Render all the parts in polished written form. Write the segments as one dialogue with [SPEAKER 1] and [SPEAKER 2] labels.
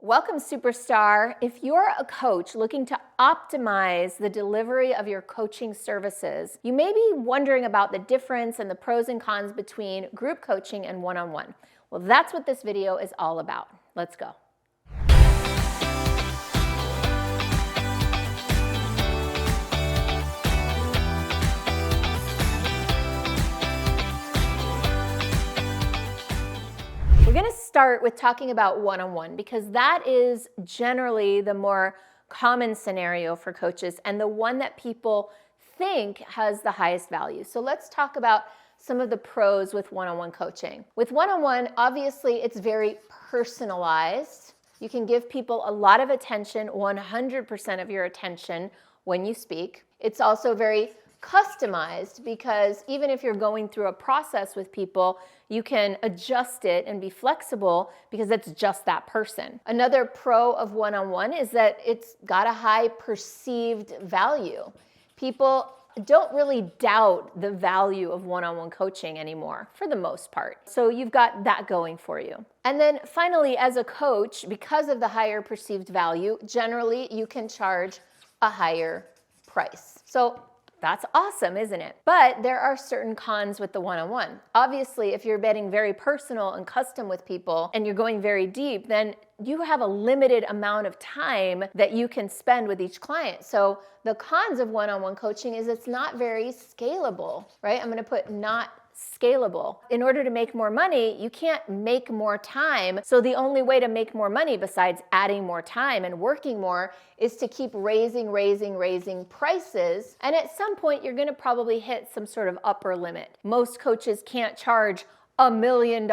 [SPEAKER 1] Welcome, superstar. If you're a coach looking to optimize the delivery of your coaching services, you may be wondering about the difference and the pros and cons between group coaching and one-on-one. Well, that's what this video is all about. Let's go. We're going to start with talking about one-on-one because that is generally the more common scenario for coaches and the one that people think has the highest value. So let's talk about some of the pros with one-on-one coaching. With one-on-one, obviously it's very personalized. You can give people a lot of attention, 100% of your attention when you speak. It's also very customized because even if you're going through a process with people, you can adjust it and be flexible because it's just that person. Another pro of one-on-one is that it's got a high perceived value. People don't really doubt the value of one-on-one coaching anymore, for the most part. So you've got that going for you. And then finally, as a coach, because of the higher perceived value, generally you can charge a higher price. So that's awesome, isn't it? But there are certain cons with the one-on-one. Obviously, if you're getting very personal and custom with people and you're going very deep, then you have a limited amount of time that you can spend with each client. So the cons of one-on-one coaching is it's not very scalable, right? I'm gonna put not scalable. In order to make more money, you can't make more time. So the only way to make more money besides adding more time and working more is to keep raising prices. And at some point, you're going to probably hit some sort of upper limit. Most coaches can't charge $1 million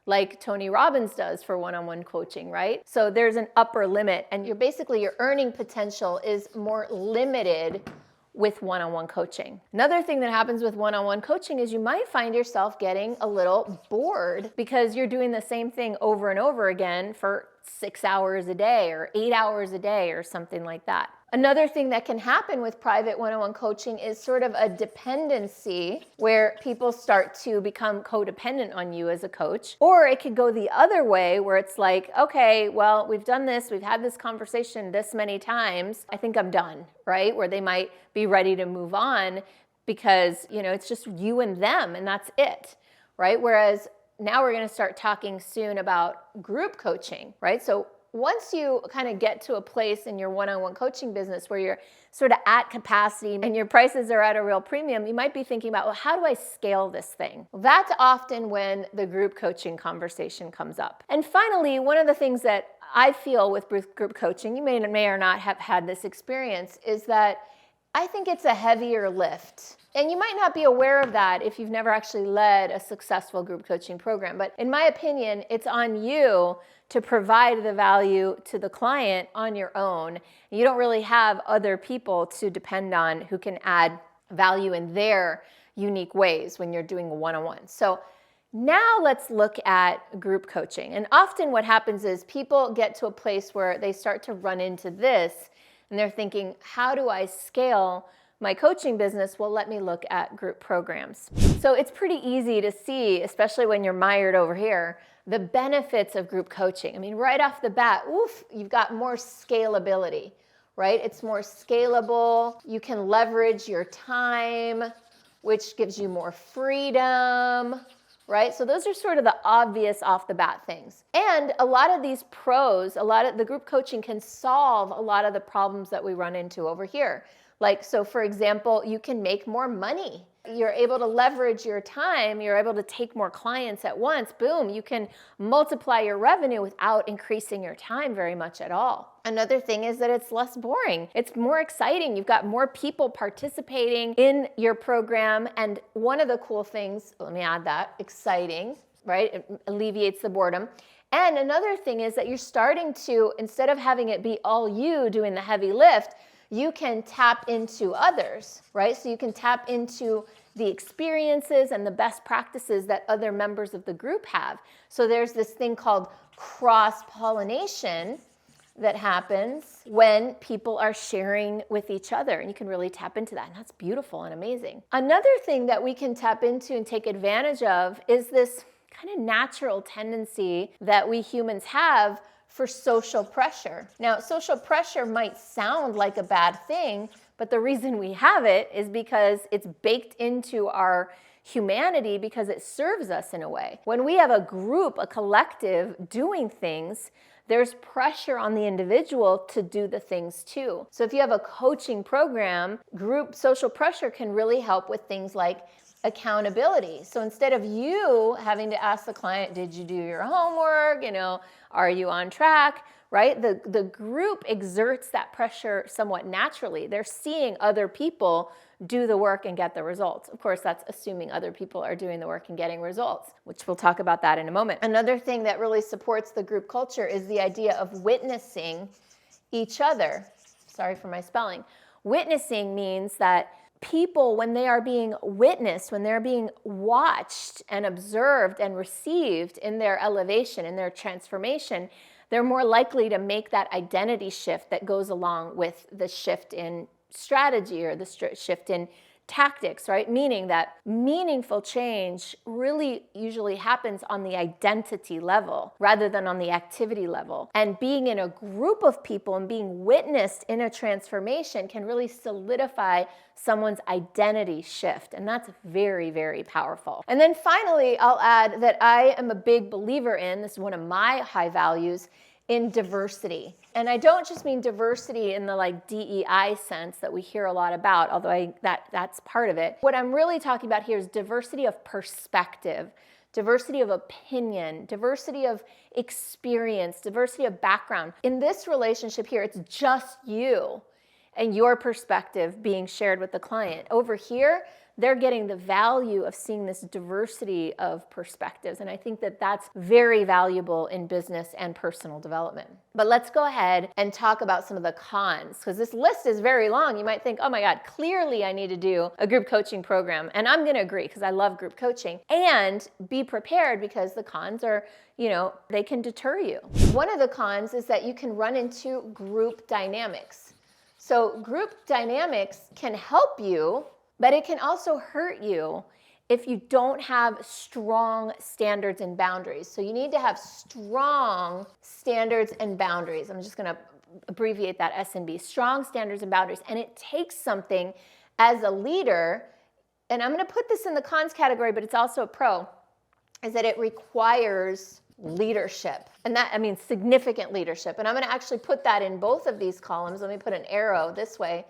[SPEAKER 1] like Tony Robbins does for one-on-one coaching, right? So there's an upper limit and your earning potential is more limited with one-on-one coaching. Another thing that happens with one-on-one coaching is you might find yourself getting a little bored because you're doing the same thing over and over again for 6 hours a day or 8 hours a day or something like that. Another thing that can happen with private one-on-one coaching is sort of a dependency where people start to become codependent on you as a coach. Or it could go the other way where it's like, okay, well, we've done this, we've had this conversation this many times, I think I'm done, right? Where they might be ready to move on because, it's just you and them and that's it, right? Whereas now we're going to start talking soon about group coaching, right? So once you kind of get to a place in your one-on-one coaching business where you're sort of at capacity and your prices are at a real premium, you might be thinking about, well, how do I scale this thing? Well, that's often when the group coaching conversation comes up. And finally, one of the things that I feel with group coaching, you may or not have had this experience, is that I think it's a heavier lift. And you might not be aware of that if you've never actually led a successful group coaching program. But in my opinion, it's on you to provide the value to the client on your own. You don't really have other people to depend on who can add value in their unique ways when you're doing a one-on-one. So now let's look at group coaching. And often what happens is people get to a place where they start to run into this and they're thinking, how do I scale my coaching business? Well, let me look at group programs. So it's pretty easy to see, especially when you're mired over here, the benefits of group coaching. I mean, right off the bat, you've got more scalability, right? It's more scalable. You can leverage your time, which gives you more freedom, right? So those are sort of the obvious off the bat things. And a lot of these pros, a lot of the group coaching can solve a lot of the problems that we run into over here. Like, so for example, you can make more money. You're able to leverage your time. You're able to take more clients at once. Boom, you can multiply your revenue without increasing your time very much at all. Another thing is that it's less boring. It's more exciting. You've got more people participating in your program. And one of the cool things, let me add that, exciting, right? It alleviates the boredom. And another thing is that you're starting to, instead of having it be all you doing the heavy lift, you can tap into others, right? So you can tap into the experiences and the best practices that other members of the group have. So there's this thing called cross-pollination that happens when people are sharing with each other, and you can really tap into that, and that's beautiful and amazing. Another thing that we can tap into and take advantage of is this kind of natural tendency that we humans have for social pressure. Now, social pressure might sound like a bad thing, but the reason we have it is because it's baked into our humanity because it serves us in a way. When we have a group, a collective doing things, there's pressure on the individual to do the things too. So if you have a coaching program, group social pressure can really help with things like accountability. So instead of you having to ask the client, did you do your homework? Are you on track? Right? The group exerts that pressure somewhat naturally. They're seeing other people do the work and get the results. Of course, that's assuming other people are doing the work and getting results, which we'll talk about that in a moment. Another thing that really supports the group culture is the idea of witnessing each other. Sorry for my spelling. Witnessing means that people, when they are being witnessed, when they're being watched and observed and received in their elevation, in their transformation, they're more likely to make that identity shift that goes along with the shift in strategy or the shift in tactics, right? Meaning that meaningful change really usually happens on the identity level rather than on the activity level. And being in a group of people and being witnessed in a transformation can really solidify someone's identity shift. And that's very, very powerful. And then finally, I'll add that I am a big believer in, this is one of my high values, in diversity. And I don't just mean diversity in the like DEI sense that we hear a lot about, although that's part of it. What I'm really talking about here is diversity of perspective, diversity of opinion, diversity of experience, diversity of background. In this relationship here, it's just you and your perspective being shared with the client. Over here, they're getting the value of seeing this diversity of perspectives. And I think that that's very valuable in business and personal development. But let's go ahead and talk about some of the cons, because this list is very long. You might think, oh my God, clearly I need to do a group coaching program. And I'm going to agree because I love group coaching. And be prepared because the cons are, they can deter you. One of the cons is that you can run into group dynamics. So group dynamics can help you, but it can also hurt you if you don't have strong standards and boundaries. So you need to have strong standards and boundaries. I'm just going to abbreviate that S&B, strong standards and boundaries. And it takes something as a leader, and I'm going to put this in the cons category, but it's also a pro, is that it requires leadership. And that, significant leadership. And I'm going to actually put that in both of these columns. Let me put an arrow this way.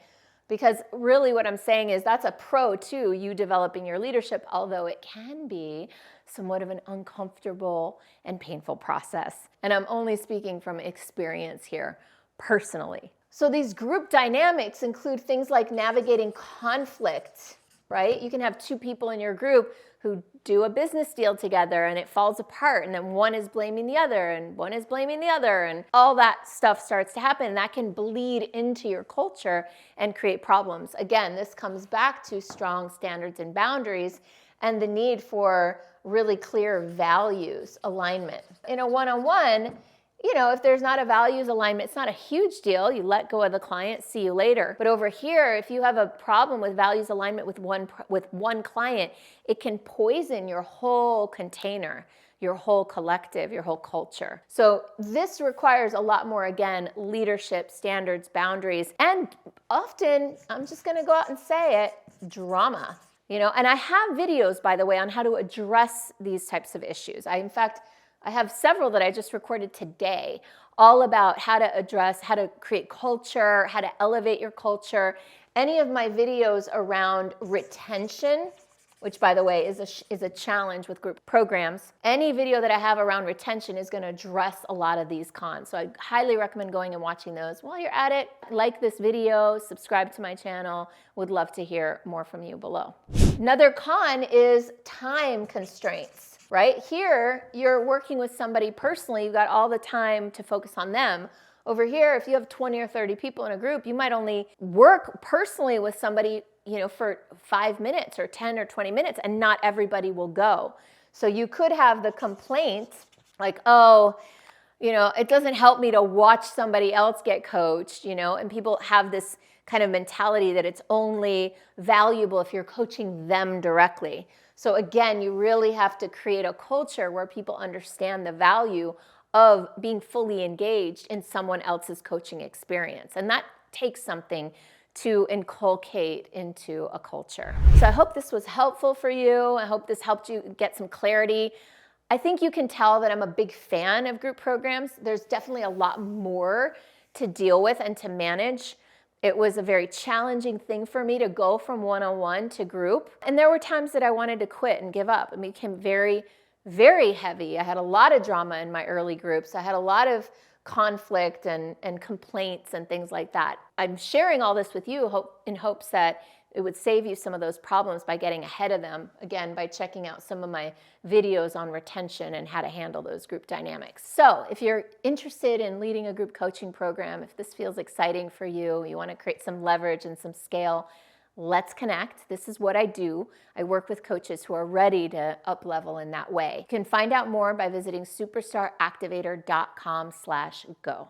[SPEAKER 1] Because really what I'm saying is that's a pro to you developing your leadership, although it can be somewhat of an uncomfortable and painful process. And I'm only speaking from experience here personally. So these group dynamics include things like navigating conflict, right? You can have two people in your group who do a business deal together and it falls apart, and then one is blaming the other and one is blaming the other, and all that stuff starts to happen. That can bleed into your culture and create problems. Again, this comes back to strong standards and boundaries and the need for really clear values alignment. In a one-on-one, if there's not a values alignment, it's not a huge deal. You let go of the client, see you later. But over here, if you have a problem with values alignment with one client, it can poison your whole container, your whole collective, your whole culture. So this requires a lot more, again, leadership, standards, boundaries, and often, I'm just going to go out and say it, drama. And I have videos, by the way, on how to address these types of issues. I have several that I just recorded today, all about how to create culture, how to elevate your culture. Any of my videos around retention, which by the way is a challenge with group programs. Any video that I have around retention is going to address a lot of these cons. So I highly recommend going and watching those. While you're at it, like this video, subscribe to my channel. Would love to hear more from you below. Another con is time constraints. Right? Here, you're working with somebody personally. You've got all the time to focus on them. Over here, if you have 20 or 30 people in a group, you might only work personally with somebody, for 5 minutes or 10 or 20 minutes, and not everybody will go. So you could have the complaint like, it doesn't help me to watch somebody else get coached, and people have this kind of mentality that it's only valuable if you're coaching them directly. So again, you really have to create a culture where people understand the value of being fully engaged in someone else's coaching experience. And that takes something to inculcate into a culture. So I hope this was helpful for you. I hope this helped you get some clarity. I think you can tell that I'm a big fan of group programs. There's definitely a lot more to deal with and to manage. It was a very challenging thing for me to go from one-on-one to group. And there were times that I wanted to quit and give up. It became very, very heavy. I had a lot of drama in my early groups. I had a lot of conflict and complaints and things like that. I'm sharing all this with you in hopes that it would save you some of those problems by getting ahead of them, again, by checking out some of my videos on retention and how to handle those group dynamics. So if you're interested in leading a group coaching program, if this feels exciting for you, you want to create some leverage and some scale, let's connect. This is what I do. I work with coaches who are ready to up-level in that way. You can find out more by visiting superstaractivator.com/go.